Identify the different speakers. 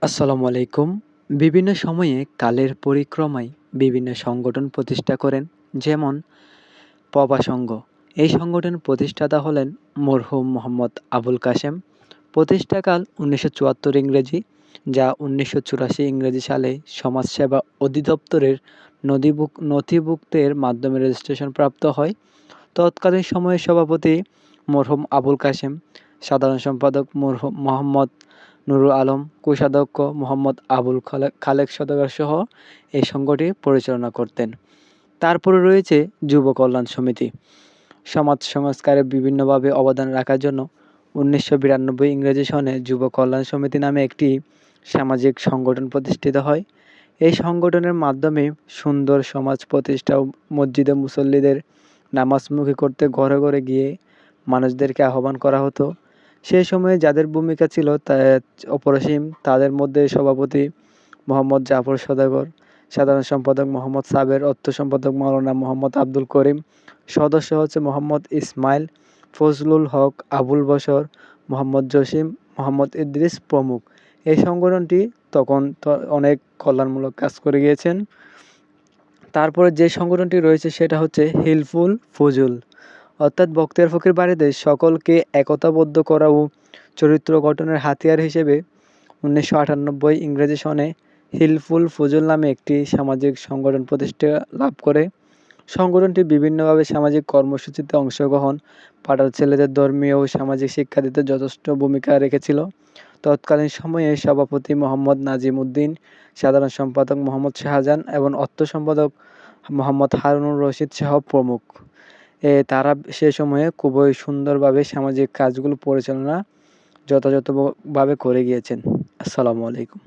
Speaker 1: আসসালামু আলাইকুম। বিভিন্ন সময়ে কালের পরিক্রমায় বিভিন্ন সংগঠন প্রতিষ্ঠা করেন, যেমন পবা সংঘ। এই সংগঠনের প্রতিষ্ঠাতা হলেন মরহুম মোহাম্মদ আবুল কাশেম। প্রতিষ্ঠাকাল ১৯৭৪ ইংরেজি, যা ১৯৮৪ ইংরেজি সালে সমাজসেবা অধিদপ্তরের নথিভুক্তের মাধ্যমে রেজিস্ট্রেশন প্রাপ্ত হয়। তৎকালীন সময়ের সভাপতি মরহুম আবুল কাশেম, সাধারণ সম্পাদক মরহুম মোহাম্মদ নুরুল আলম, কোষাধ্যক্ষ মোহাম্মদ আবুল খালেক সওদাগর সহ এই সংঘটি পরিচালনা করতেন। তারপরে রয়েছে যুব কল্যাণ সমিতি। সমাজ সংস্কারে বিভিন্নভাবে অবদান রাখার জন্য ১৯৯২ ইংরেজি সনে যুব কল্যাণ সমিতি নামে একটি সামাজিক সংগঠন প্রতিষ্ঠিত হয়। এই সংগঠনের মাধ্যমে সুন্দর সমাজ প্রতিষ্ঠা ও মসজিদে মুসল্লিদের নামাজমুখী করতে ঘরে ঘরে গিয়ে মানুষদেরকে আহ্বান করা হতো। সেই সময়ে যাদের ভূমিকা ছিল তা অপরিসীম। তাদের মধ্যে সভাপতি মোহাম্মদ জাফর সওদাগর, সাধারণ সম্পাদক মোহাম্মদ সাবের, অর্থ সম্পাদক মাওলানা মোহাম্মদ আব্দুল করিম, সদস্য হচ্ছে মোহাম্মদ ইসমাইল, ফজলুল হক, আবুল বশর, মোহাম্মদ জসিম, মোহাম্মদ ইদ্রিস প্রমুখ। এই সংগঠনটি তখন অনেক কল্যাণমূলক কাজ করে গিয়েছেন। তারপরে যে সংগঠনটি রয়েছে সেটা হচ্ছে হিলফুল ফুজুল, অর্থাৎ বখতিয়ার ফকির বাড়িতে সকলকে একতাবদ্ধ করা ও চরিত্র গঠনের হাতিয়ার হিসেবে ১৯৯৮ ইংরেজি সনে হিলফুল ফুজুল নামে একটি সামাজিক সংগঠন প্রতিষ্ঠা লাভ করে। সংগঠনটি বিভিন্নভাবে সামাজিক কর্মসূচিতে অংশগ্রহণ, পাড়ার ছেলেদের ধর্মীয় ও সামাজিক শিক্ষা দিতে যথেষ্ট ভূমিকা রেখেছিল। তৎকালীন সময়ে সভাপতি মোহাম্মদ নাজিম উদ্দিন, সাধারণ সম্পাদক মোহাম্মদ শাহজাহান এবং অর্থ সম্পাদক মোহাম্মদ হারুনুর রশিদ সহ প্রমুখ। তারা সে সময়ে খুবই সুন্দরভাবে সামাজিক কাজগুলো পরিচালনা যথাযথভাবে করে গিয়েছেন। আসসালামু আলাইকুম।